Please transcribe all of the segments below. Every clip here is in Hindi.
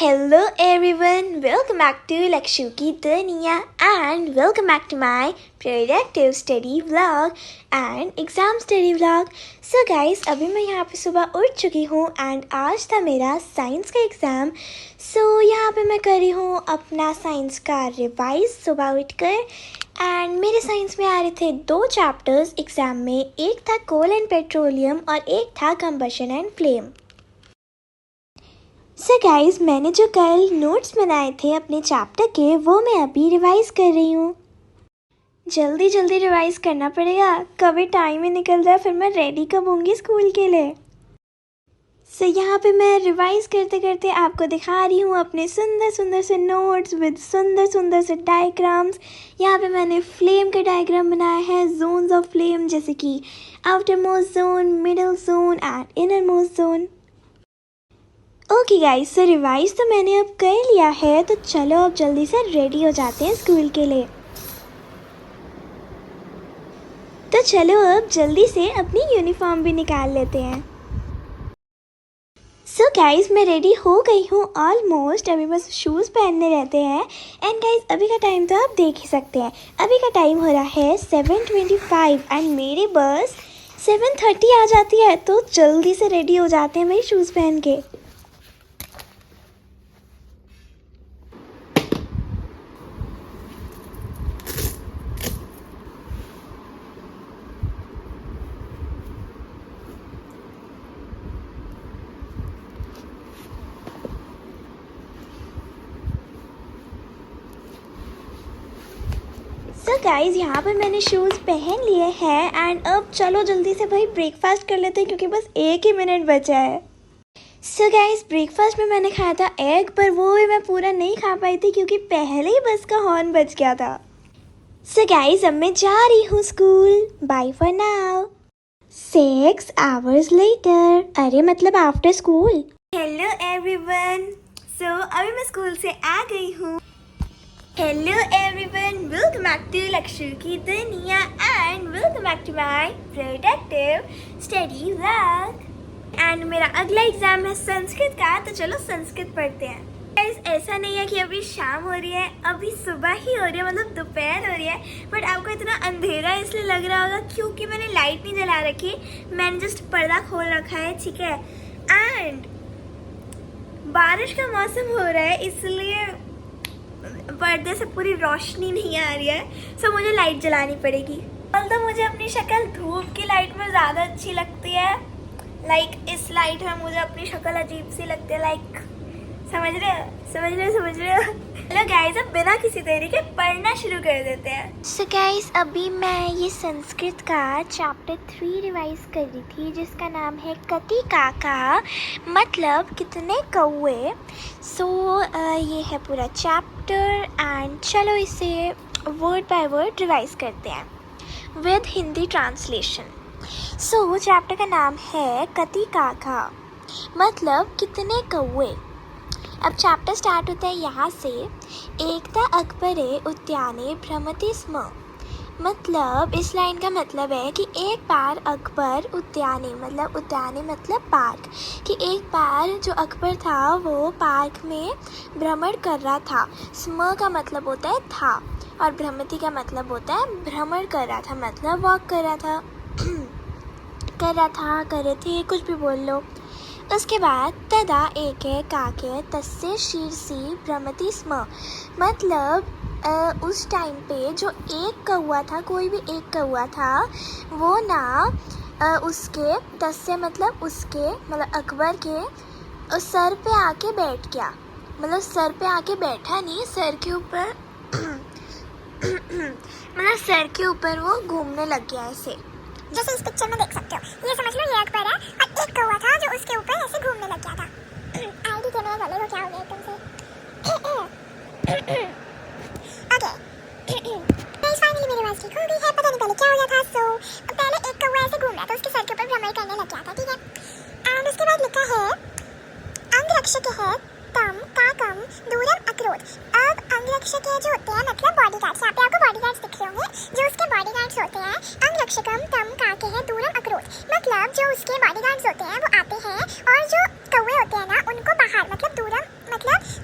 Hello everyone, welcome back to Lakshu की दुनिया and welcome back to my productive study vlog and exam study vlog. So guys, अभी मैं यहाँ पे सुबह उठ चुकी हूँ and आज था मेरा साइंस का एग्ज़ाम. So यहाँ पे मैं कर रही हूँ अपना साइंस का रिवाइज सुबह उठकर एंड मेरे साइंस में आ रहे थे 2 चैप्टर्स एग्ज़ाम में. एक था कोल एंड पेट्रोलियम और एक था combustion and flame. So guys, मैंने जो कल नोट्स बनाए थे अपने चैप्टर के वो मैं अभी रिवाइज़ कर रही हूँ. जल्दी जल्दी रिवाइज़ करना पड़ेगा, कभी टाइम ही निकल जाए फिर मैं रेडी कब होंगी स्कूल के लिए. सो यहाँ पे मैं रिवाइज़ करते करते आपको दिखा रही हूँ अपने सुंदर सुंदर से नोट्स विद सुंदर सुंदर से डायग्राम्स. यहाँ पे मैंने फ्लेम का डायग्राम बनाया है, जोन्स ऑफ फ्लेम जैसे कि outer most zone, middle zone and inner most zone. Okay guys, so revise तो मैंने अब कर लिया है, तो चलो अब जल्दी से रेडी हो जाते हैं स्कूल के लिए. तो चलो अब जल्दी से अपनी यूनिफॉर्म भी निकाल लेते हैं. सो गाइस, मैं रेडी हो गई हूँ ऑलमोस्ट. अभी बस शूज़ पहनने रहते हैं. एंड गाइस, अभी का टाइम तो आप देख ही सकते हैं. अभी का टाइम हो रहा है 7:25 एंड मेरी बस 7:30 आ जाती है. तो जल्दी से रेडी हो जाते हैं भाई शूज़ पहन के. सो गाइज़, यहाँ पर मैंने शूज़ पहन लिए हैं एंड अब चलो जल्दी से भाई ब्रेकफास्ट कर लेते हैं क्योंकि बस 1 ही मिनट बचा है. सो गाइज़, ब्रेकफास्ट में मैंने खाया था एग, पर वो भी मैं पूरा नहीं खा पाई थी क्योंकि पहले ही बस का हॉर्न बज गया था. सो गाइज़, अब मैं जा रही हूँ school. Bye for now. 6 hours later. अरे मतलब after school. Hello everyone. So अभी मैं स्कूल से आ गई हूँ. Hello everyone, welcome back to Lakshu की दुनिया and welcome back to my productive study vlog. And मेरा अगला एग्ज़ाम है संस्कृत का, तो चलो संस्कृत पढ़ते हैं. Guys, ऐसा नहीं है कि अभी शाम हो रही है, अभी सुबह ही हो रही है, मतलब दोपहर हो रही है. बट आपको इतना अंधेरा इसलिए लग रहा होगा क्योंकि मैंने लाइट नहीं जला रखी, मैंने जस्ट पर्दा खोल रखा है, ठीक है. एंड बारिश का मौसम हो रहा है इसलिए पर्दे से पूरी रोशनी नहीं आ रही है. सो मुझे लाइट जलानी पड़ेगी. तो मुझे अपनी शक्ल धूप की लाइट में ज़्यादा अच्छी लगती है. लाइक इस लाइट में मुझे अपनी शक्ल अजीब सी लगती है. लाइक समझ रहे हो. हेलो गाइस, अब बिना किसी देरी के पढ़ना शुरू कर देते हैं. सो गाइस, अभी मैं ये संस्कृत का चैप्टर 3 रिवाइज कर रही थी जिसका नाम है कति काका, मतलब कितने कौवे. सो ये है पूरा चैप्टर एंड चलो इसे वर्ड बाय वर्ड रिवाइज करते हैं with Hindi translation. So chapter का नाम है कति काका, मतलब कितने कौवे. अब चैप्टर स्टार्ट होता है यहाँ से. एकता अकबरे उद्याने भ्रमति स्म, मतलब इस लाइन का मतलब है कि एक बार अकबर उद्याने मतलब पार्क, कि एक बार जो अकबर था वो पार्क में भ्रमण कर रहा था. स्म का मतलब होता है था और भ्रमति का मतलब होता है भ्रमण कर रहा था, मतलब वॉक कर रहा था कर रहे थे, कुछ भी बोल लो. उसके बाद तदा एके काके तस्य शीर्षि भ्रमति स्म, मतलब उस टाइम पे जो एक कौवा था, कोई भी एक कौवा था, वो ना उसके तस्य मतलब अकबर के सर पे आके बैठ गया. मतलब सर पे आके बैठा नहीं, सर के ऊपर मतलब सर के ऊपर वो घूमने लग गया ऐसे, जैसे इस पिक्चर में देख सकते हो. ये समझ लो ये अकबर है और एक कौवा था जो उसके ऊपर ऐसे घूमने लग गया था. आईडी कैमरा वाले को क्या हो गया तुमसे. ओके, फाइनली मेरी आवाज़ ठीक हो गई है. पता नहीं पहले क्या हो गया था. सो पहले एक कौवा ऐसे घूम रहा था, उसके सर के ऊपर भ्रमण करने लग गया था, ठीक है. एंड उसके बाद लिखा है अंगरक्षक है तम काकम दूरम अक्रोध. अब अंगरक्षक जो होते हैं मतलब बॉडीगार्ड्स, यहाँ पे आपको बॉडीगार्ड्स दिख रहे होंगे, जो उसके बॉडीगार्ड्स होते हैं. अंगरक्षकम तम काके है दूरम अक्रोध, मतलब जो उसके बॉडीगार्ड्स होते हैं वो आते हैं और जो कौवे होते हैं ना उनको बाहर मतलब दूरम मतलब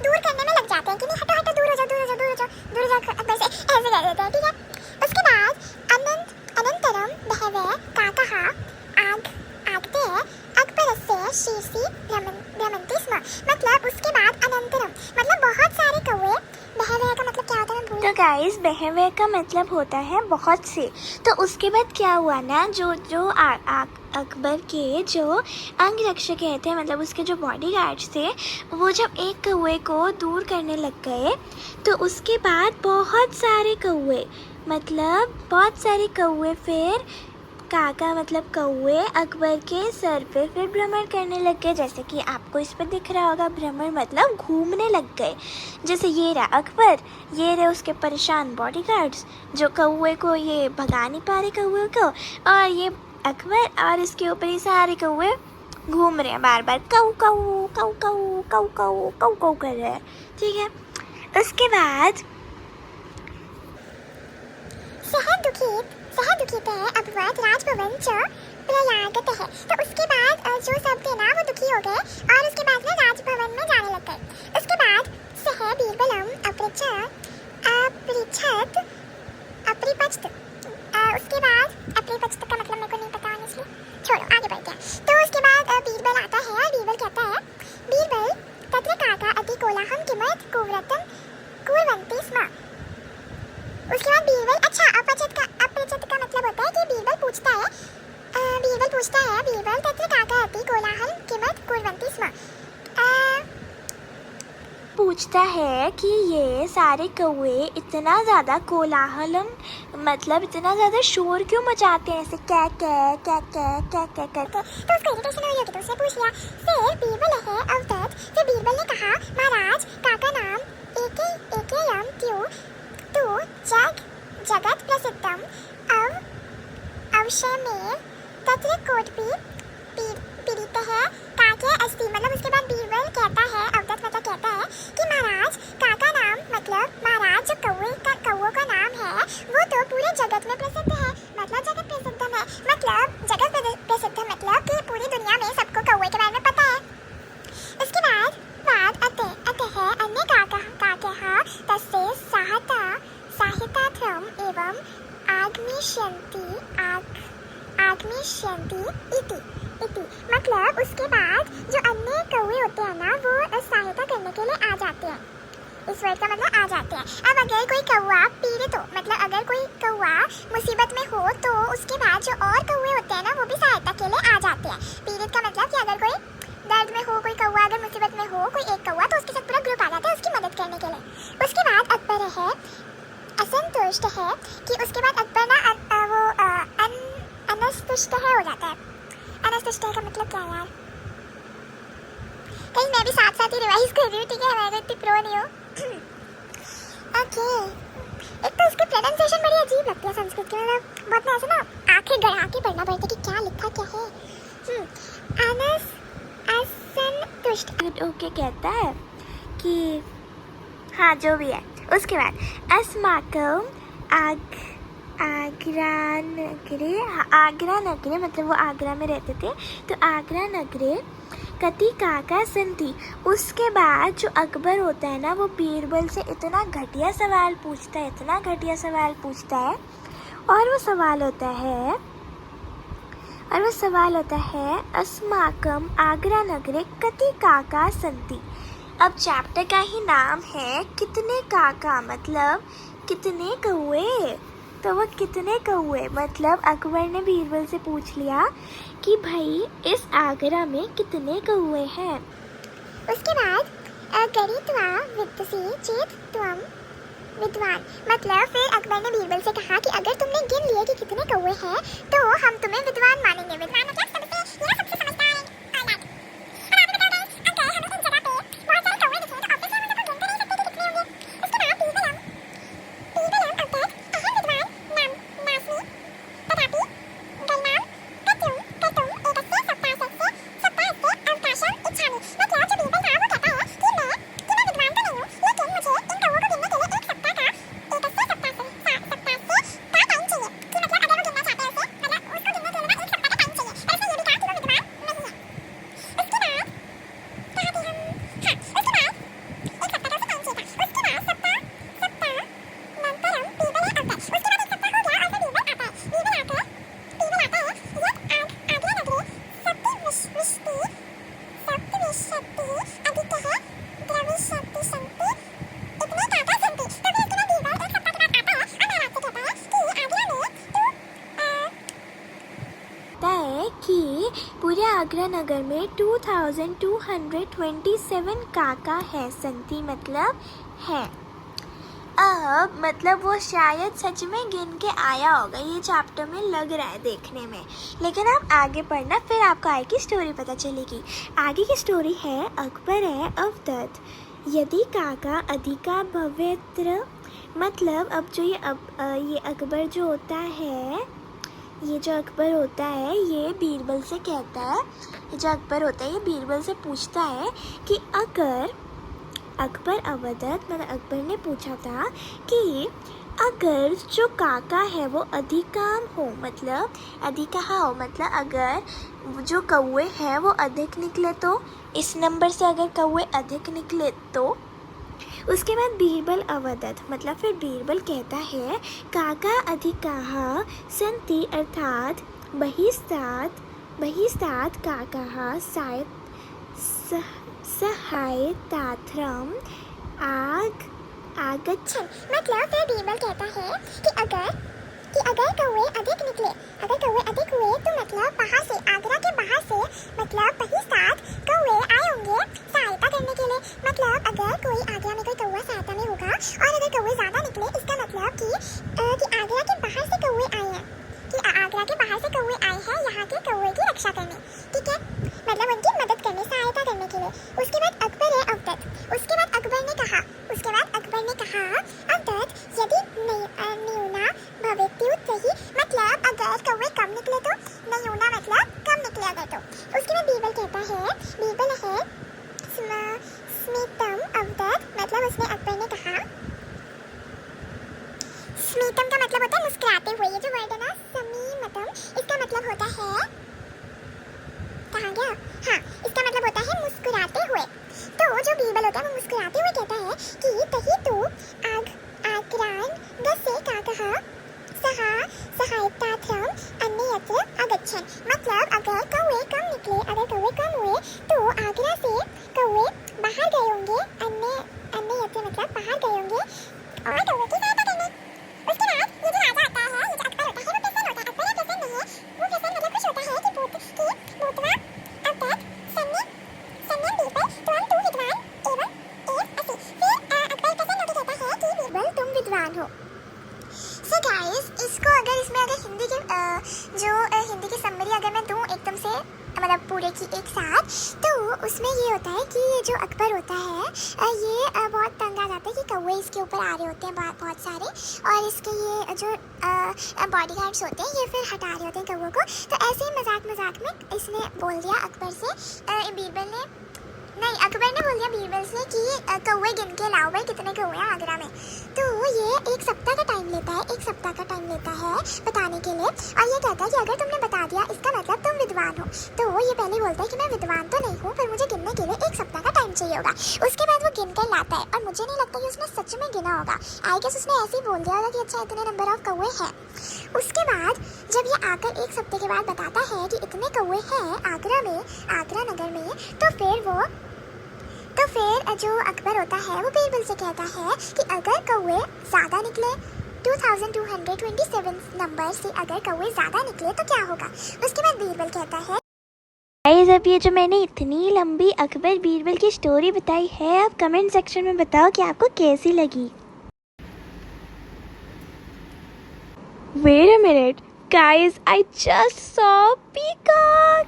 कहा आग आगते अकबरस्य शीर्षि भ्रमन्ति स्म। मतलब उसके बाद अनंतरम मतलब बहुत सारे कौवे। बहवे का मतलब क्या होता है मैं भूल। तो गाइस बहवे का मतलब होता है बहुत से। तो उसके बाद क्या हुआ ना, जो अकबर के जो अंगरक्षक थे, मतलब उसके जो बॉडीगार्ड्स थे, वो जब एक कौवे को दूर करने लग गए तो उसके बाद बहुत सारे कौवे फिर काका मतलब कौवे अकबर के सर पे फिर भ्रमण करने लग गए। जैसे कि आपको इस पर दिख रहा होगा, भ्रमण मतलब घूमने लग गए। जैसे ये रहा अकबर, ये रहे उसके परेशान बॉडीगार्ड्स जो कौवे को ये भगा नहीं पा रहे कौवे को, और ये अकबर, और इसके ऊपर ये सारे कौवे घूम रहे हैं बार बार कौ कौ कौ कौ कौ कौ कौ कौ कर रहे हैं। ठीक है, उसके बाद सह दुखित है अभवत राजभवन च प्रयागत है। तो उसके बाद जो सब थे ना वो दुखी हो गए और उसके बाद में राजभवन में जाने लग गए। उसके बाद सह बीरबलम अपरिपक्षत उसके बाद अपरिपक्षत का मतलब मेरे को नहीं पता ऑनेस्टली, छोड़ो आगे बढ़ते हैं। तो उसके बाद बीरबल आता है और बीरबल कहता है बीरबल तत्र काका अति कोलाहम किमत कुव्रतम कुर्वन्ति स्म। उसके बाद बीरबल अपरिचित का मतलब होता है कि बीरबल पूछता है बीरबल तत्र काका अति कोलाहल किमत कुर्वन्ति स्म। पूछता है कि ये सारे कौवे इतना ज़्यादा कोलाहलम मतलब इतना ज़्यादा शोर क्यों मचाते हैं, ऐसे क्या करके। तो उसको इरिटेशन हुई होगी तो उसने पूछ लिया। फिर बीरबल है अवतत। फिर बीरबल ने कहा महाराज काका नाम एकेयम तु जगत प्रसिद्धम अवश्य में तत्र कोटपी पीड़ित है काके अस्ति। मतलब उसके बाद बीरबल कहता है, अवतत मतलब कहता है कि महाराज काका नाम मतलब महाराज जो कौओं का नाम है वो तो पूरे जगत में प्रसिद्ध है। मतलब जगत प्रसिद्ध है मतलब जगत प्रसिद्ध मतलब कि पूरी दुनिया में सबको कौए के बारे में पता है। उसके बाद अतः अन्य काकः तस्य साहितार्थम एवं आगमिष्यन्ति इति। मतलब उसके बाद जो अन्य कौवे होते हैं ना वो सहायता करने के लिए आ जाते हैं। इस वर्ड का मतलब आ जाते हैं। अब अगर कोई कौवा पीड़ित हो मतलब अगर कोई कौवा मुसीबत में हो तो उसके बाद जो और कौवे होते हैं ना वो भी सहायता के लिए आ जाते हैं। पीड़ित का मतलब कि अगर कोई दर्द में हो, कोई कौवा अगर मुसीबत में हो, कोई एक कौवा, तो उसके साथ पूरा ग्रुप आ जाता है उसकी मदद करने के लिए। उसके बाद अकबर है असंतुष्ट है कि उसके बाद अकबर ना वो अनस्तुष्ट है हो जाता है। अनस्तुष्ट है का मतलब क्या यार, कहीं मैं भी साथ ही रिवाइज कर रही हूँ, ठीक है, मैं इतनी प्रो नहीं हूँ। ओके, एक तो उसकी प्रोनाउंसिएशन बड़ी अजीब लगती है संस्कृत की, मतलब बहुत ना ऐसे ना आंखें गड़ा के पढ़ना पड़ता है कि क्या लिखा क्या है। असंतुष्ट ओके कहता है कि हाँ जो भी है। उसके बाद अस्माकम आगरा नगरे मतलब वो आगरा में रहते थे, तो आगरा नगरे कति काका संति। उसके बाद जो अकबर होता है ना वो बीरबल से इतना घटिया सवाल पूछता है और वो सवाल होता है अस्माकम आगरा नगरे कति काका संति। अब चैप्टर का ही नाम है कितने काका मतलब कितने कौवे। तो वो कितने कौवे मतलब अकबर ने बीरबल से पूछ लिया कि भाई इस आगरा में कितने कौवे हैं। उसके बाद गणित्वा विद्वसी चेत त्वम विद्वान। मतलब फिर अकबर ने बीरबल से कहा कि अगर तुमने गिन लिए कि कितने कौवे हैं तो हम तुम्हें विद्वान मानेंगे। विद्वान मतलब सबसे समझदार है। कि पूरे आगरा नगर में 2227 काका है। संती मतलब है। अब मतलब वो शायद सच में गिन के आया होगा, ये चैप्टर में लग रहा है देखने में। लेकिन आप आगे पढ़ना, फिर आपको आगे की स्टोरी पता चलेगी। आगे की स्टोरी है अकबर है अवधत यदि काका अधिका भवेत्र। मतलब अब जो ये अकबर जो होता है, ये जो अकबर होता है ये बीरबल से कहता है, ये जो अकबर होता है ये बीरबल से पूछता है कि अगर अकबर अवधत मतलब अकबर ने पूछा था कि अगर जो काका है वो अधिकाम हो, मतलब अधिका हो, मतलब अगर जो कौवे हैं वो अधिक निकले तो, इस नंबर से अगर कौवे अधिक निकले तो। उसके बाद बीरबल अवधत मतलब फिर बीरबल कहता है काका अधिकाः सन्ति अर्थात बहिस्तात् काकाः सहायतार्थम् आगच्छन्। मतलब फिर बीरबल कहता है कि अगर कौवे अधिक निकले, अगर कौवे अधिक हुए तो मतलब बाहर से, आगरा के बाहर से मतलब बहिस्तात् कौवे आए होंगे सहायता करने के लिए। मतलब अगर कोई आगरा में कोई कौवा सहायता में होगा और अगर कौवे ज़्यादा निकले, इसका मतलब कि आगरा के बाहर से कौवे आए हैं, कि आगरा के बाहर से कौवे आए हैं यहाँ के कौवे की रक्षा करने, ठीक है, मतलब उनकी मदद करने, सहायता करने के लिए। उसके बाद अकबर है अवधत। उसके बाद अकबर ने कहा अवधत यदि न्यूना भवेत्युत्तहि, मतलब अगर कौवे कम निकले तो, न्यूना मतलब कम निकले अगर तो। उसके बाद बीरबल कहता है, बीरबल है स्मितम अवधत, मतलब उसने अकबर ने कहा, स्मितम का मतलब होता है मुस्कुराते हुए। ये जो वर्ड है ना समीमतम, इसका मतलब होता है, कहाँ गया, हाँ, इसका मतलब होता है मुस्कुराते हुए। तो जो बीरबल होता है वो मुस्कुराते हुए कहता है कि तही तू आग्रान दसे काकः सहायतार्थम् अन्यत्र आगच्छन्। मतलब अगर कौवे कम निकले, अगर कौवे कम हुए तो आगरा से कौवे बाहर गए होंगे, अन्यत्र मतलब बाहर गए होंगे और कौवे की सहायता करने। उसके बाद ये जो राजा आता है, ये जो अकबर होता है, वो प्रसन्न होता है। अकबर या प्रसन्न नहीं है, वो प्रसन्न मतलब खुश होता है कि भूतवा अवधत सन्निम बीरबल त्वं तु विद्वान एवं असि। फिर अकबर प्रसन्न होकर कहता है कि बीरबल तुम विद्वान हो। सो गाइस, इसको अगर इसमें अगर हिंदी की समरी अगर मैं दूँ एकदम से मतलब पूरे की एक साथ, तो उसमें ये होता है कि ये जो अकबर होता है ये बहुत तंग आ जाता है कि कौवे इसके ऊपर आ रहे होते हैं बहुत सारे, और इसके ये जो बॉडीगार्ड्स होते हैं ये फिर हटा रहे होते हैं कौवों को। तो ऐसे ही मजाक में इसने बोल दिया अकबर से, अकबर ने बोल दिया बीरबल से कि कौवे गिन के लाओ भाई, कितने कौवे हैं आगरा में। तो ये एक सप्ताह का टाइम लेता है बताने के लिए, और ये कहता है कि अगर तुमने बता दिया इसका मतलब तुम विद्वान हो। तो ये पहले बोलता है कि मैं विद्वान तो नहीं हूँ, पर मुझे गिनने के लिए एक सप्ताह का टाइम चाहिए होगा। उसके बाद वो गिन कर लाता है, और मुझे नहीं लगता कि उसने सच में गिना होगा, आई गेस उसने ऐसे ही बोल दिया होगा कि अच्छा इतने नंबर ऑफ कौवे हैं। उसके बाद जब ये आकर एक सप्ताह के बाद बताता है कि इतने कौवे हैं आगरा नगर में, तो फिर जो अकबर होता है वो बीरबल से कहता है कि अगर कौवे ज़्यादा निकले, 2227 नंबर से अगर कौवे ज़्यादा निकले तो क्या होगा। उसके बाद बीरबल कहता है, गाइस अब ये जो मैंने इतनी लंबी अकबर बीरबल की स्टोरी बताई है, आप कमेंट सेक्शन में बताओ कि आपको कैसी लगी। Wait a minute, guys, I just saw peacock.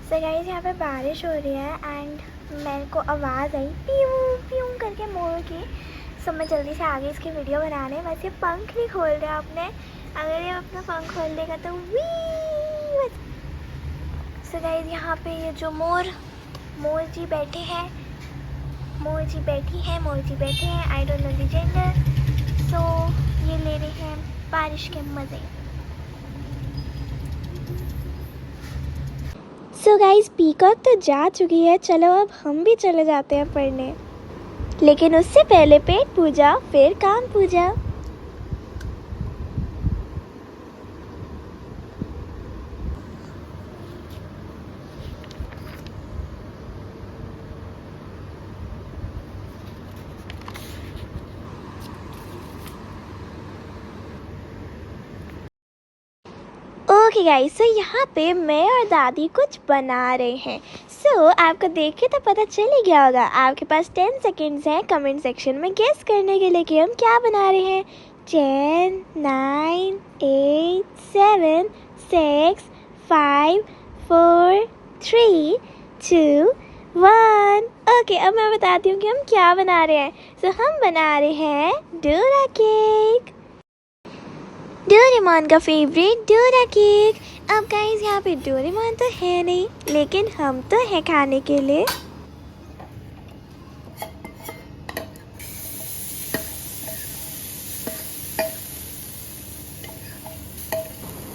So guys, यहाँ पे बारिश हो रही है एंड मेरे को आवाज़ आई प्यू प्यू करके मोर की। सो मैं जल्दी से आगे इसकी वीडियो बनाने, वैसे पंख नहीं खोल रहा अपने, अगर ये अपना पंख खोल देगा तो वी। सो गाइस यहाँ पे ये जो मोर जी बैठी है, मोर जी बैठी है, I don't know the gender. So ये ले रहे हैं बारिश के मज़े। सो गाइस पीकॉक तो जा चुकी है, चलो अब हम भी चले जाते हैं पढ़ने, लेकिन उससे पहले पेट पूजा फिर काम पूजा। ओके गाइस, सो यहाँ पे मैं और दादी कुछ बना रहे हैं। सो आपको देख के तो पता चल ही गया होगा। आपके पास 10 सेकेंड्स हैं कमेंट सेक्शन में गेस करने के लिए कि हम क्या बना रहे हैं। 10, 9, 8, 7, 6, 5, 4, 3, 2, 1। ओके, अब मैं बताती हूँ कि हम क्या बना रहे हैं। सो हम बना रहे हैं डोरा केक, डोरेमोन का फेवरेट डोरा केक। अब गाइस यहाँ पे डोरेमोन तो है नहीं, लेकिन हम तो है खाने के लिए।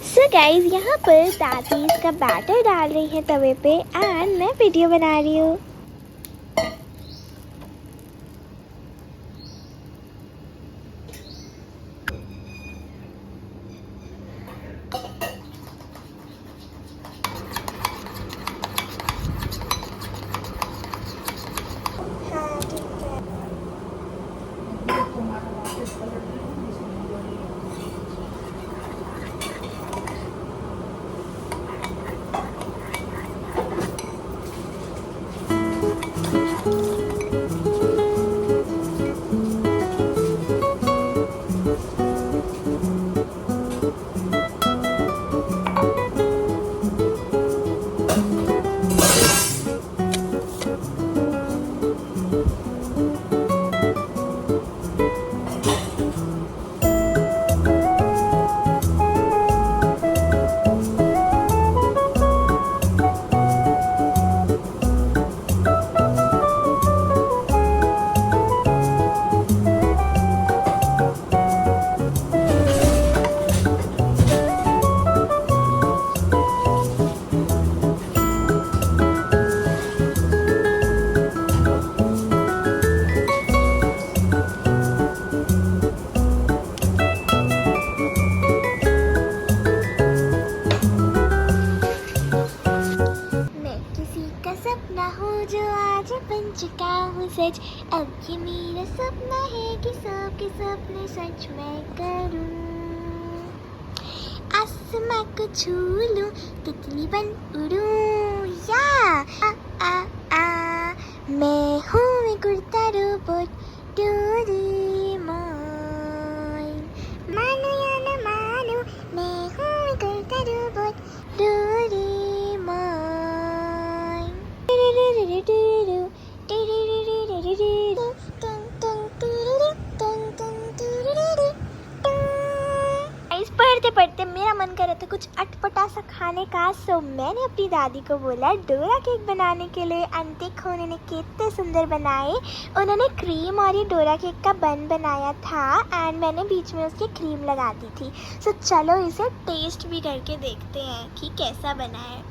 सो गाइस यहाँ पर दादी इसका बैटर डाल रही है तवे पे एंड मैं वीडियो बना रही हूँ। जो आज बन चुका हूँ सच, अब ये मेरा सपना है कि सबके सपने सच मैं करूँ। आसमां को छू लूँ, तितली बन उड़ूँ, या आ आ आ मैं हूँ एक उड़ता रोबोट डोरेमोन। मानो या न मानो, मैं हूँ एक उड़ता रोबोट डोरेमोन। पढ़ते पढ़ते मेरा मन कर रहा था कुछ अटपटा सा खाने का। सो मैंने अपनी दादी को बोला डोरा केक बनाने के लिए। एंड देखो उन्होंने कितने सुंदर बनाए। उन्होंने क्रीम और ये डोरा केक का बन बनाया था एंड मैंने बीच में उसकी क्रीम लगा दी थी। सो चलो इसे टेस्ट भी करके देखते हैं कि कैसा बना है।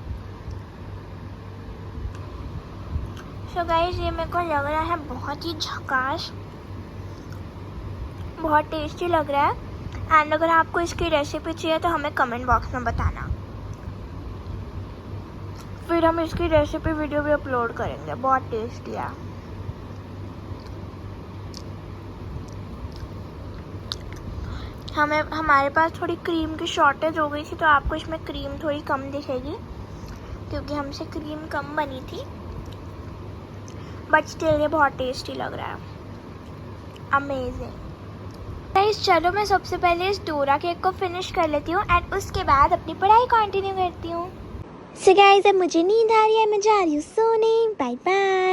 सो गाइस ये मेरे को लग रहा है बहुत ही झकास, बहुत टेस्टी लग रहा है। एंड अगर आपको इसकी रेसिपी चाहिए तो हमें कमेंट बॉक्स में बताना, फिर हम इसकी रेसिपी वीडियो भी अपलोड करेंगे। बहुत टेस्टी है। हमारे पास थोड़ी क्रीम की शॉर्टेज हो गई थी, तो आपको इसमें क्रीम थोड़ी कम दिखेगी क्योंकि हमसे क्रीम कम बनी थी। बट स्टिल ये बहुत टेस्टी लग रहा है। अमेजिंग। गाइस चलो मैं सबसे पहले इस डोरा केक को फिनिश कर लेती हूँ एंड उसके बाद अपनी पढ़ाई कंटिन्यू करती हूँ। सो गाइस अब मुझे नींद आ रही है, मैं जा रही हूँ सोने। Bye bye.